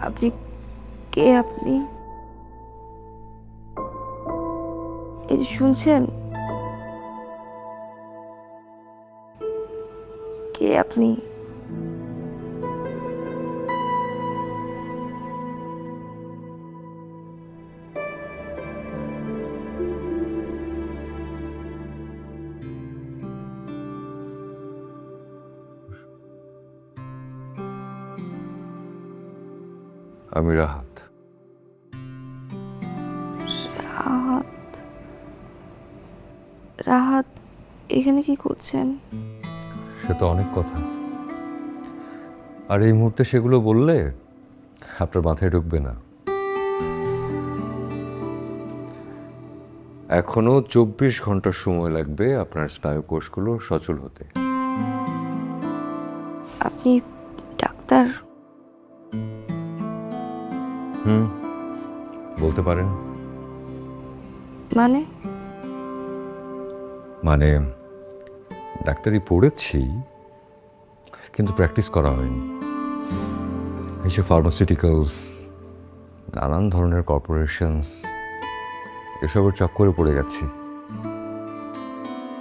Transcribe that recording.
আপনি কে? আপনি এই যে শুনছেন? কে আপনি? আমি রাহাত। রাহাত? রাহাত এখানে কি করছেন? সে তো অনেক কথা, আর এই মুহূর্তে সেগুলো বললে আপনার মাথায় ঢুকবে না। এখনো 24 ঘন্টা সময় লাগবে আপনার স্নায়ু কোষগুলো সচল হতে। আপনি ডাক্তার? বলতে পারেন। মানে? মানে ডাক্তারি পড়েছি, কিন্তু প্র্যাকটিস করা হয়নি। এইসব ফার্মাসিউটিক্যালস, নানান ধরনের কর্পোরেশনস, এসবের চক্করে পড়ে গেছি।